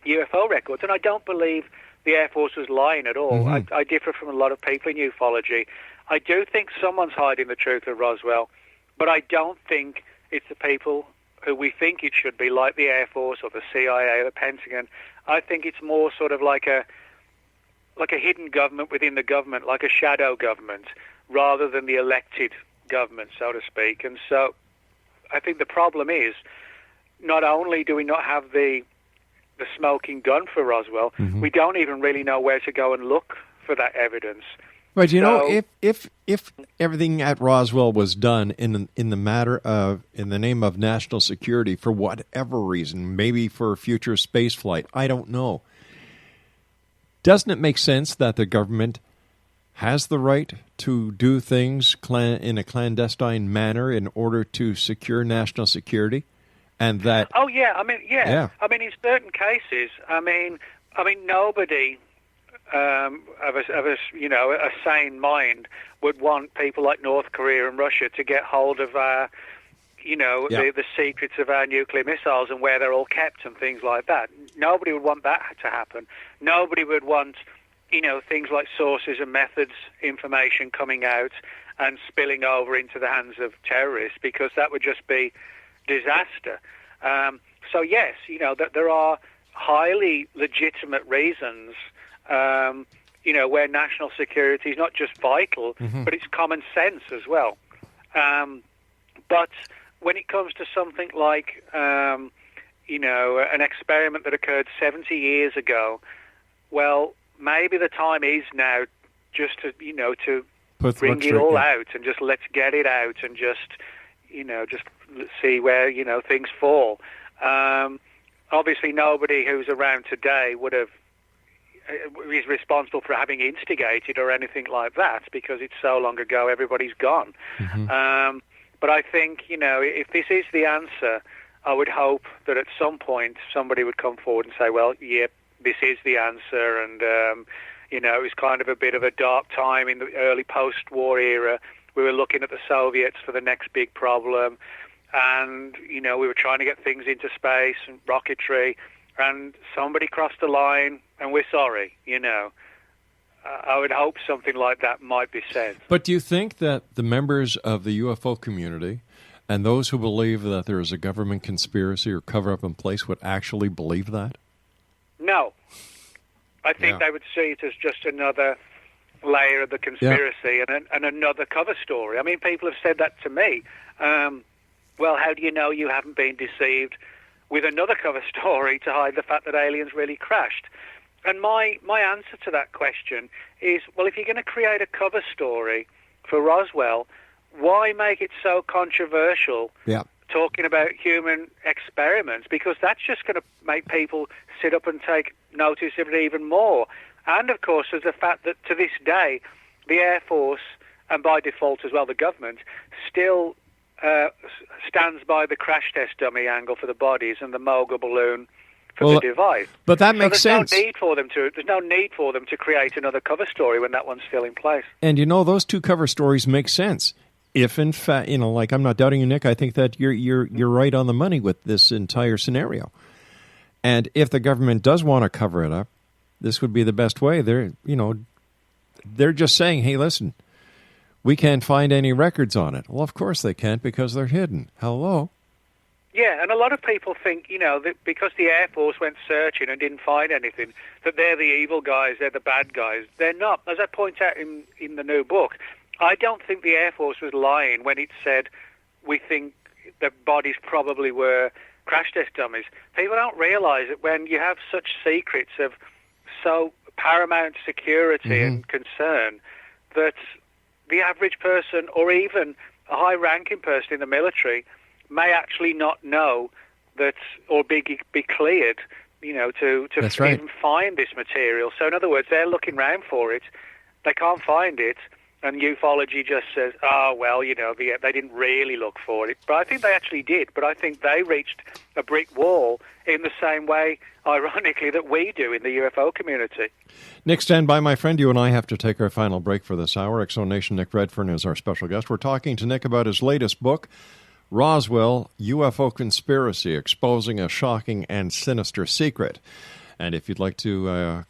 UFO records. And I don't believe the Air Force was lying at all. I differ from a lot of people in ufology. I do think someone's hiding the truth of Roswell, but I don't think it's the people who we think it should be, like the Air Force or the CIA or the Pentagon. I think it's more sort of like a hidden government within the government, like a shadow government, rather than the elected government, so to speak. And so I think the problem is, not only do we not have the smoking gun for Roswell, we don't even really know where to go and look for that evidence. But if everything at Roswell was done in the name of national security for whatever reason, maybe for future space flight, I don't know. Doesn't it make sense that the government has the right to do things in a clandestine manner in order to secure national security? And that I mean, in certain cases, I mean nobody of a sane mind would want people like North Korea and Russia to get hold of the secrets of our nuclear missiles and where they're all kept and things like that. Nobody would want that to happen. Nobody would want, things like sources and methods information coming out and spilling over into the hands of terrorists, because that would just be disaster. So yes, that there are highly legitimate reasons, where national security is not just vital, but it's common sense as well. But when it comes to something like, an experiment that occurred 70 years ago, well, maybe the time is now just to bring it all out and just let's get it out and just see where, things fall. Obviously, nobody who's around today would have is responsible for having instigated or anything like that, because it's so long ago, everybody's gone. But I think, if this is the answer, I would hope that at some point somebody would come forward and say, well, yep, this is the answer, and, it was kind of a bit of a dark time in the early post-war era. We were looking at the Soviets for the next big problem, and, we were trying to get things into space and rocketry, and somebody crossed the line, and we're sorry, I would hope something like that might be said. But do you think that the members of the UFO community and those who believe that there is a government conspiracy or cover-up in place would actually believe that? No. I think they would see it as just another layer of the conspiracy and another cover story. I mean, people have said that to me. Well, how do you know you haven't been deceived with another cover story to hide the fact that aliens really crashed? And my answer to that question is, well, if you're going to create a cover story for Roswell, why make it so controversial talking about human experiments? Because that's just going to make people sit up and take notice of it even more. And, of course, there's the fact that to this day, the Air Force, and by default as well the government, still stands by the crash test dummy angle for the bodies and the Mogul balloon for the device. But that makes sense. There's no need for them to create another cover story when that one's still in place. And those two cover stories make sense. If in fact, I'm not doubting you, Nick. I think that you're right on the money with this entire scenario. And if the government does want to cover it up, this would be the best way. They're just saying, hey, listen, we can't find any records on it. Well, of course they can't, because they're hidden. Hello? Yeah, and a lot of people think, that because the Air Force went searching and didn't find anything, that they're the evil guys, they're the bad guys. They're not. As I point out in the new book, I don't think the Air Force was lying when it said we think the bodies probably were crash test dummies. People don't realize that when you have such secrets of so paramount security and concern, that the average person, or even a high-ranking person in the military, may actually not know that, or be cleared, to even find this material. So in other words, they're looking around for it, they can't find it, and ufology just says, oh, well, they didn't really look for it. But I think they actually did. But I think they reached a brick wall in the same way, ironically, that we do in the UFO community. Nick, stand by, my friend. You and I have to take our final break for this hour. X-Zone Nation Nick Redfern is our special guest. We're talking to Nick about his latest book, Roswell UFO Conspiracy, Exposing a Shocking and Sinister Secret. And if you'd like to,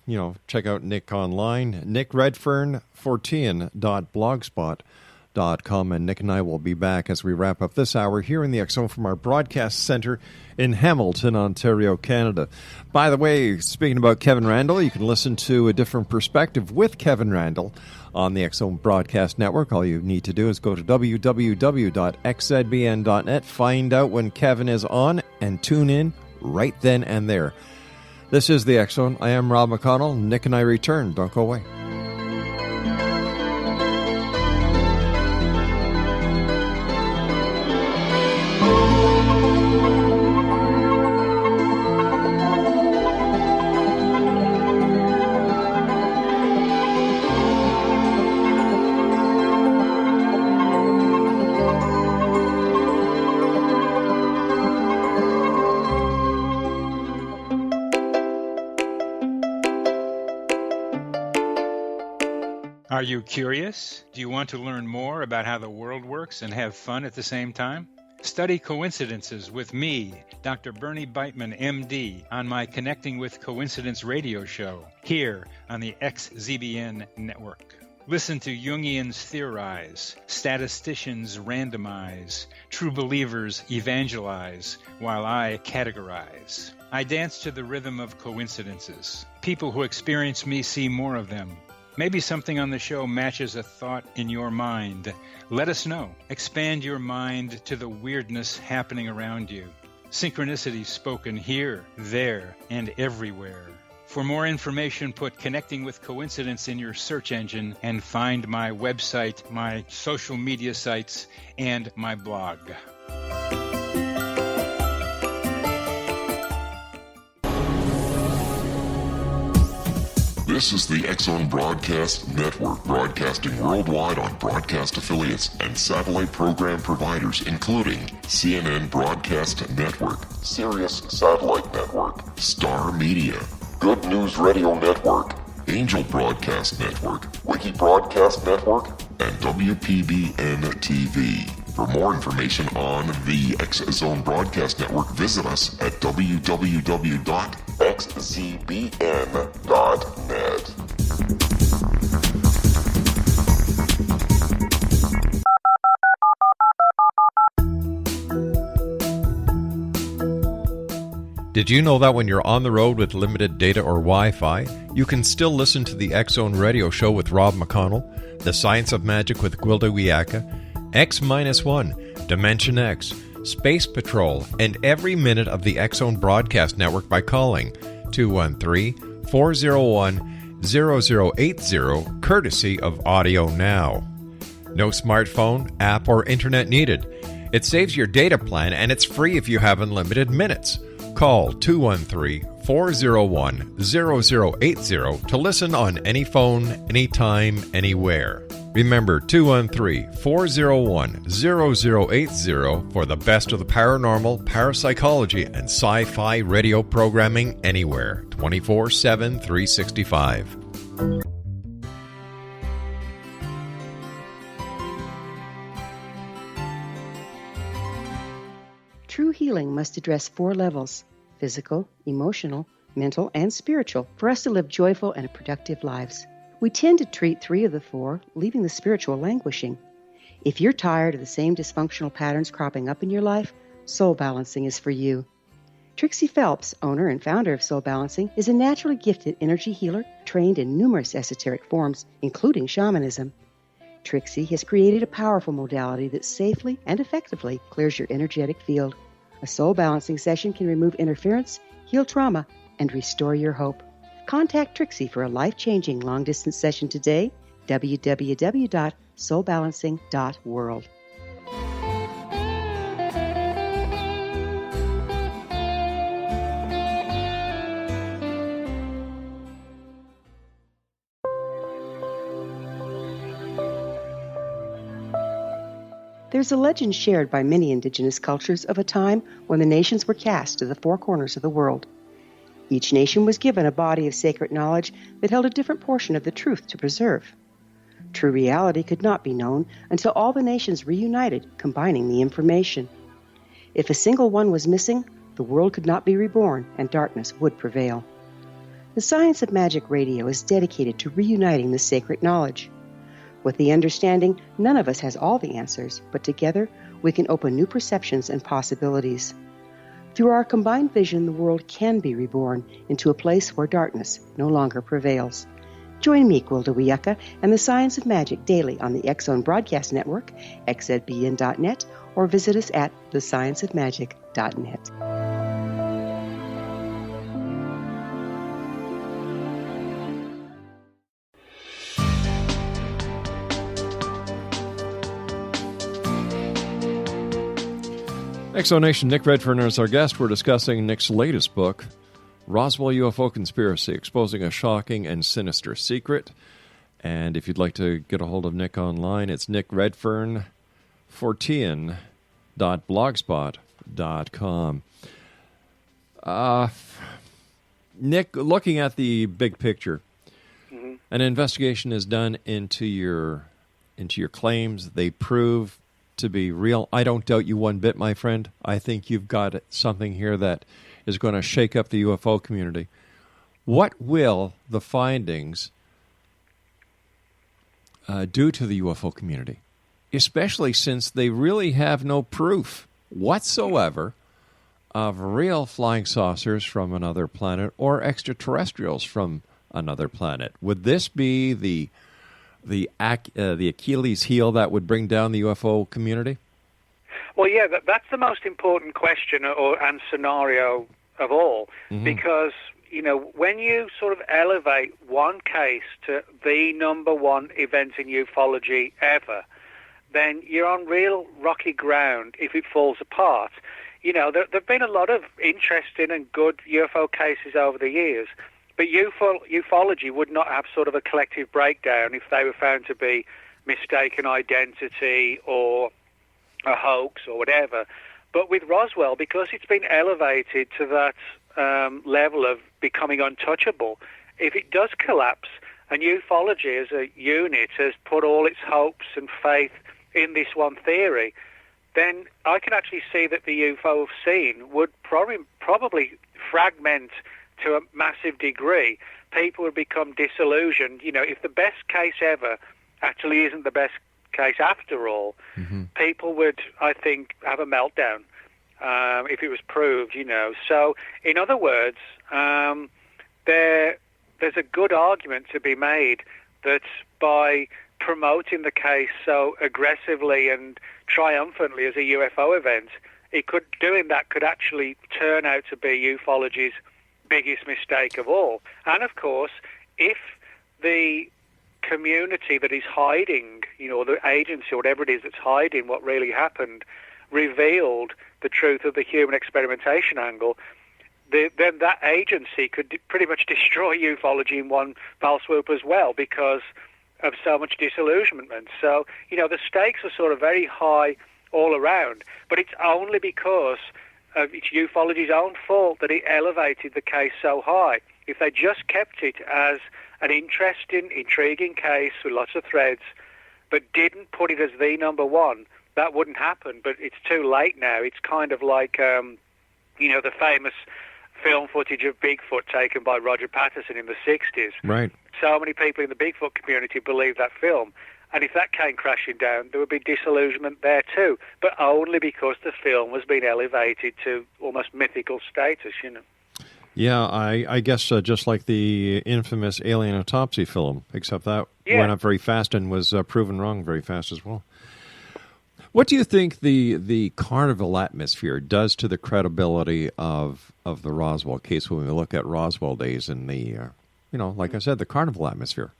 check out Nick online, nickredfern14.blogspot.com. And Nick and I will be back as we wrap up this hour here in the X-Zone from our broadcast center in Hamilton, Ontario, Canada. By the way, speaking about Kevin Randle, you can listen to A Different Perspective with Kevin Randle on the X-Zone Broadcast Network. All you need to do is go to www.xzbn.net, find out when Kevin is on, and tune in right then and there. This is the X-Zone. I am Rob McConnell. Nick and I return. Don't go away. Are you curious? Do you want to learn more about how the world works and have fun at the same time? Study coincidences with me, Dr. Bernie Beitman, MD, on my Connecting with Coincidence radio show here on the XZBN network. Listen to Jungians theorize, statisticians randomize, true believers evangelize, while I categorize. I dance to the rhythm of coincidences. People who experience me see more of them. Maybe something on the show matches a thought in your mind. Let us know. Expand your mind to the weirdness happening around you. Synchronicity spoken here, there, and everywhere. For more information, put Connecting with Coincidence in your search engine and find my website, my social media sites, and my blog. This is the X-Zone Broadcast Network, broadcasting worldwide on broadcast affiliates and satellite program providers, including CNN Broadcast Network, Sirius Satellite Network, Star Media, Good News Radio Network, Angel Broadcast Network, Wiki Broadcast Network, and WPBN TV. For more information on the X-Zone Broadcast Network, visit us at www.xzbn.net. Did you know that when you're on the road with limited data or Wi-Fi, you can still listen to the X-Zone Radio Show with Rob McConnell, The Science of Magic with Gwilda Wiyaka, X-1, Dimension X, Space Patrol, and every minute of the X-Zone Broadcast Network by calling 213-401-0080, courtesy of Audio Now. No smartphone, app, or internet needed. It saves your data plan, and it's free if you have unlimited minutes. Call 213-401-0080 to listen on any phone, anytime, anywhere. Remember 213-401-0080 for the best of the paranormal, parapsychology, and sci-fi radio programming anywhere, 24/7, 365. True healing must address 4 levels: physical, emotional, mental, and spiritual, for us to live joyful and productive lives. We tend to treat 3 of the 4, leaving the spiritual languishing. If you're tired of the same dysfunctional patterns cropping up in your life, Soul Balancing is for you. Trixie Phelps, owner and founder of Soul Balancing, is a naturally gifted energy healer trained in numerous esoteric forms, including shamanism. Trixie has created a powerful modality that safely and effectively clears your energetic field. A Soul Balancing session can remove interference, heal trauma, and restore your hope. Contact Trixie for a life-changing long-distance session today, www.soulbalancing.world. There's a legend shared by many indigenous cultures of a time when the nations were cast to the 4 corners of the world. Each nation was given a body of sacred knowledge that held a different portion of the truth to preserve. True reality could not be known until all the nations reunited, combining the information. If a single one was missing, the world could not be reborn and darkness would prevail. The Science of Magic Radio is dedicated to reuniting the sacred knowledge. With the understanding, none of us has all the answers, but together we can open new perceptions and possibilities. Through our combined vision, the world can be reborn into a place where darkness no longer prevails. Join me, Gwilda Wiyaka, and the Science of Magic daily on the X-Zone Broadcast Network, xzbn.net, or visit us at thescienceofmagic.net. Exonation, Nick Redfern is our guest. We're discussing Nick's latest book, Roswell UFO Conspiracy, Exposing a Shocking and Sinister Secret. And if you'd like to get a hold of Nick online, it's nickredfern14.blogspot.com. Nick, looking at the big picture, an investigation is done into your claims. They prove to be real. I don't doubt you one bit, my friend. I think you've got something here that is going to shake up the UFO community. What will the findings do to the UFO community, especially since they really have no proof whatsoever of real flying saucers from another planet or extraterrestrials from another planet? Would this be the Achilles heel that would bring down the UFO community? Well, yeah, that's the most important question and scenario of all, because, you know, when you sort of elevate one case to the number one event in ufology ever, then you're on real rocky ground if it falls apart. You know, there have been a lot of interesting and good UFO cases over the years, But ufology would not have sort of a collective breakdown if they were found to be mistaken identity or a hoax or whatever. But with Roswell, because it's been elevated to that level of becoming untouchable, if it does collapse, and ufology as a unit has put all its hopes and faith in this one theory, then I can actually see that the UFO scene would probably fragment to a massive degree. People would become disillusioned. You know, if the best case ever actually isn't the best case after all, people would, I think, have a meltdown if it was proved, you know. So, in other words, there's a good argument to be made that by promoting the case so aggressively and triumphantly as a UFO event, doing that could actually turn out to be ufology's biggest mistake of all. And of course, if the community that is hiding, you know, the agency or whatever it is that's hiding what really happened, revealed the truth of the human experimentation angle, then that agency could pretty much destroy ufology in one fell swoop as well, because of so much disillusionment. So, you know, the stakes are sort of very high all around, but it's only because of it's ufology's own fault that it elevated the case so high. If they just kept it as an interesting, intriguing case with lots of threads, but didn't put it as the number one, that wouldn't happen. But it's too late now. It's kind of like, you know, the famous film footage of Bigfoot taken by Roger Patterson in the 60s. Right. So many people in the Bigfoot community believe that film. And if that came crashing down, there would be disillusionment there too, but only because the film was being elevated to almost mythical status, you know. Yeah, I guess just like the infamous Alien Autopsy film, except that went up very fast and was proven wrong very fast as well. What do you think the carnival atmosphere does to the credibility of the Roswell case when we look at Roswell days and the, you know, like I said, the carnival atmosphere?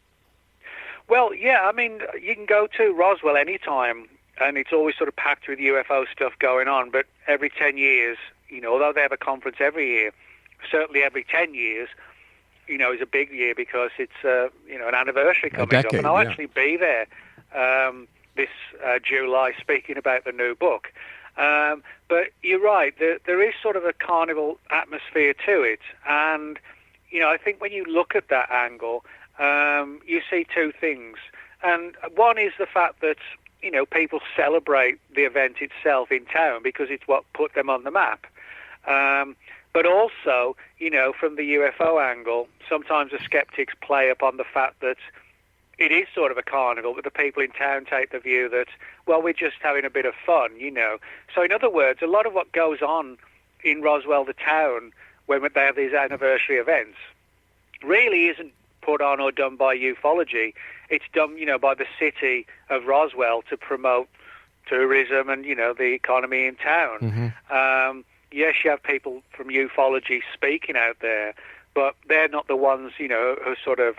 Well, yeah, I mean, you can go to Roswell anytime, and it's always sort of packed with UFO stuff going on, but every 10 years, you know, although they have a conference every year, certainly every 10 years, you know, is a big year because it's, you know, an anniversary coming up. And I'll actually be there this July speaking about the new book. But you're right, there is sort of a carnival atmosphere to it. And, you know, I think when you look at that angle, you see two things. And one is the fact that, you know, people celebrate the event itself in town because it's what put them on the map. But also, you know, from the UFO angle, sometimes the skeptics play upon the fact that it is sort of a carnival, but the people in town take the view that, well, we're just having a bit of fun, you know. So in other words, a lot of what goes on in Roswell, the town, when they have these anniversary events, really isn't put on or done by ufology. It's done, you know, by the city of Roswell to promote tourism and, you know, the economy in town. Yes, you have people from ufology speaking out there, but they're not the ones, you know, who are sort of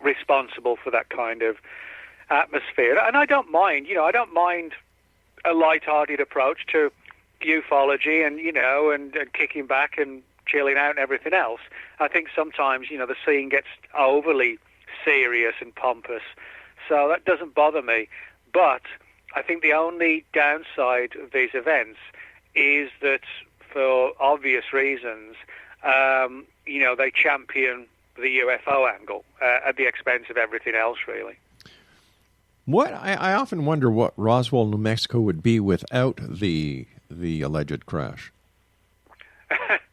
responsible for that kind of atmosphere. And I don't mind, you know, I don't mind a light-hearted approach to ufology and, you know, and kicking back and chilling out and everything else. I think sometimes, you know, the scene gets overly serious and pompous, so that doesn't bother me. But I think the only downside of these events is that, for obvious reasons, you know, they champion the UFO angle at the expense of everything else, really. What I often wonder what Roswell, New Mexico would be without the alleged crash.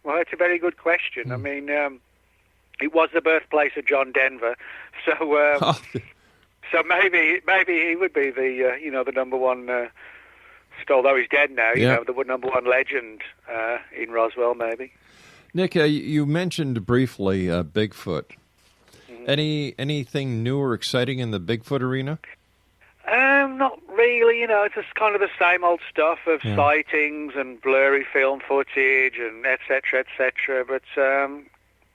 Well, that's a very good question. I mean, it was the birthplace of John Denver, so so maybe he would be the you know, the number one. Although he's dead now, you know, the number one legend in Roswell, maybe. Nick, you mentioned briefly Bigfoot. Anything new or exciting in the Bigfoot arena? Not really. You know, it's just kind of the same old stuff of sightings and blurry film footage and et cetera, et cetera. But,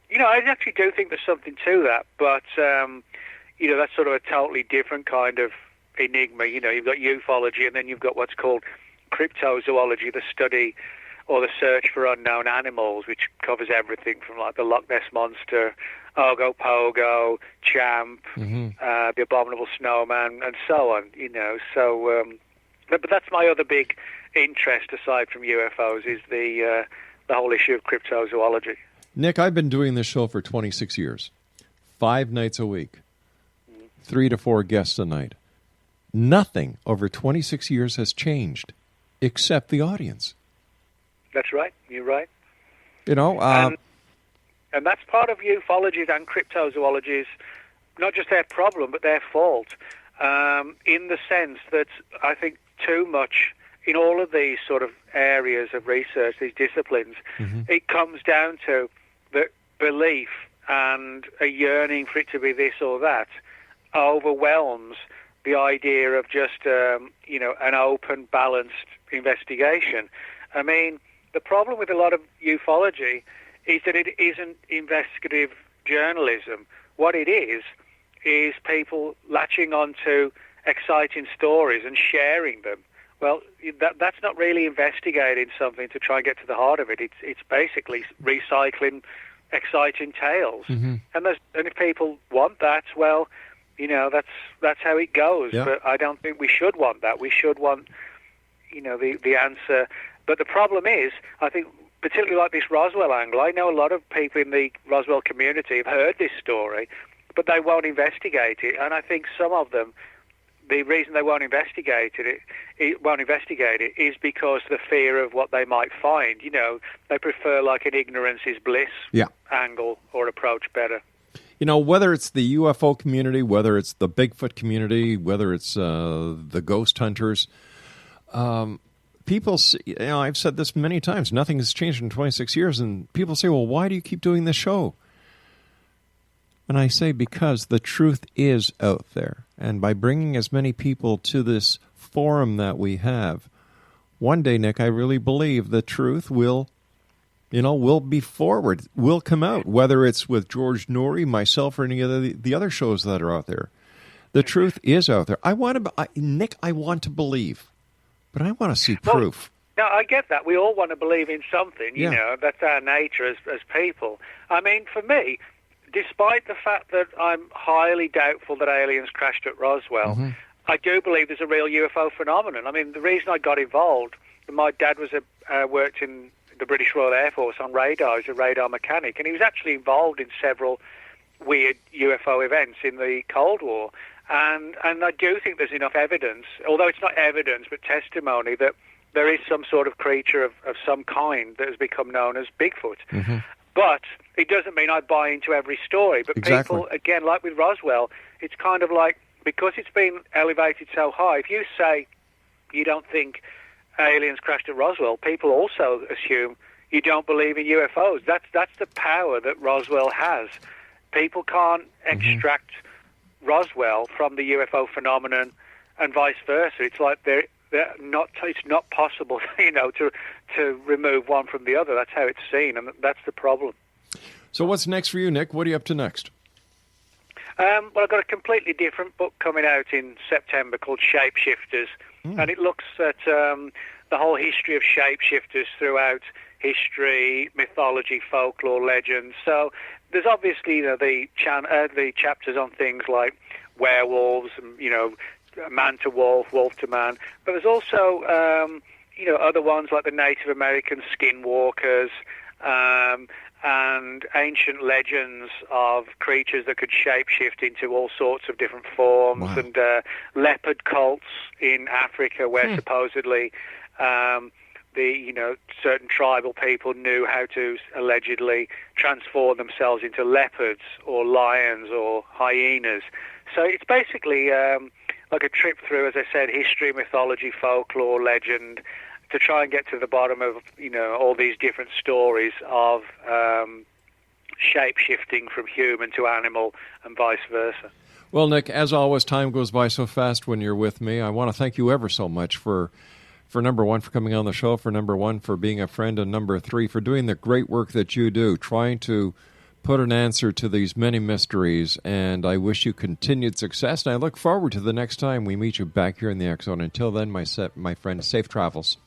you know, I actually do think there's something to that. But, you know, that's sort of a totally different kind of enigma. You know, you've got ufology and then you've got what's called cryptozoology, the study or the search for unknown animals, which covers everything from like the Loch Ness Monster, Ogo Pogo, Champ, the Abominable Snowman, and so on. So but that's my other big interest aside from UFOs is the whole issue of cryptozoology. Nick, I've been doing this show for 26 years, 5 nights a week, 3 to 4 guests a night. Nothing over 26 years has changed except the audience. That's right. You're right. And that's part of ufology and cryptozoology's, not just their problem, but their fault, in the sense that I think too much in all of these sort of areas of research, these disciplines, it comes down to the belief and a yearning for it to be this or that overwhelms the idea of just, an open, balanced investigation. I mean, the problem with a lot of ufology is that it isn't investigative journalism. What it is people latching onto exciting stories and sharing them. Well, that's not really investigating something to try and get to the heart of it. It's basically recycling exciting tales. And if people want that, well, that's how it goes. Yeah. But I don't think we should want that. We should want, the answer. But the problem is, I think, particularly like this Roswell angle, I know a lot of people in the Roswell community have heard this story, but they won't investigate it. And I think some of them, the reason they won't investigate it is because the fear of what they might find. They prefer like an ignorance is bliss angle or approach better. Whether it's the UFO community, whether it's the Bigfoot community, whether it's the ghost hunters, people, I've said this many times, nothing has changed in 26 years, and people say, well, why do you keep doing this show? And I say, because the truth is out there. And by bringing as many people to this forum that we have, one day, Nick, I really believe the truth will be forward, will come out, whether it's with George Noory, myself, or any of the other shows that are out there. The truth is out there. Nick, I want to believe, but I want to see proof. No, I get that. We all want to believe in something, that's our nature as people. I mean, for me, despite the fact that I'm highly doubtful that aliens crashed at Roswell, I do believe there's a real UFO phenomenon. I mean, the reason I got involved, my dad worked in the British Royal Air Force on radar. He was a radar mechanic, and he was actually involved in several weird UFO events in the Cold War. And I do think there's enough evidence, although it's not evidence but testimony, that there is some sort of creature of some kind that has become known as Bigfoot. But it doesn't mean I buy into every story. But people, again, like with Roswell, it's kind of like, because it's been elevated so high, if you say you don't think aliens crashed at Roswell, people also assume you don't believe in UFOs. That's the power that Roswell has. People can't extract Roswell from the UFO phenomenon and vice versa. It's like they're not. It's not possible, to remove one from the other. That's how it's seen, and that's the problem. So what's next for you, Nick? What are you up to next? Well, I've got a completely different book coming out in September called Shapeshifters, and it looks at the whole history of shapeshifters throughout history, mythology, folklore, legends. So there's obviously the chapters on things like werewolves, and, man to wolf, wolf to man, but there's also other ones like the Native American skinwalkers, and ancient legends of creatures that could shapeshift into all sorts of different forms, and leopard cults in Africa where supposedly certain tribal people knew how to allegedly transform themselves into leopards or lions or hyenas. So it's basically like a trip through, as I said, history, mythology, folklore, legend, to try and get to the bottom of, all these different stories of shape-shifting from human to animal and vice versa. Well, Nick, as always, time goes by so fast when you're with me. I want to thank you ever so much for number one, for coming on the show, for number one, for being a friend, and number three, for doing the great work that you do, trying to put an answer to these many mysteries. And I wish you continued success, and I look forward to the next time we meet you back here in the X Zone. Until then, my friend, safe travels.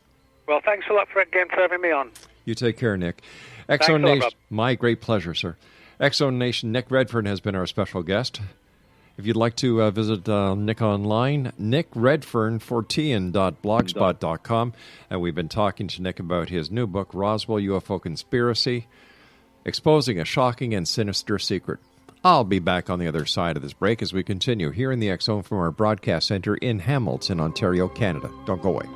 Well, thanks a lot again for having me on. You take care, Nick. Thanks a lot, Nation, Rob. my great pleasure, sir. X-Zone Nation, Nick Redfern has been our special guest. If you'd like to visit Nick online, nickredfern14.blogspot.com. And we've been talking to Nick about his new book, Roswell UFO Conspiracy, Exposing a Shocking and Sinister Secret. I'll be back on the other side of this break as we continue here in the X-Zone from our broadcast center in Hamilton, Ontario, Canada. Don't go away.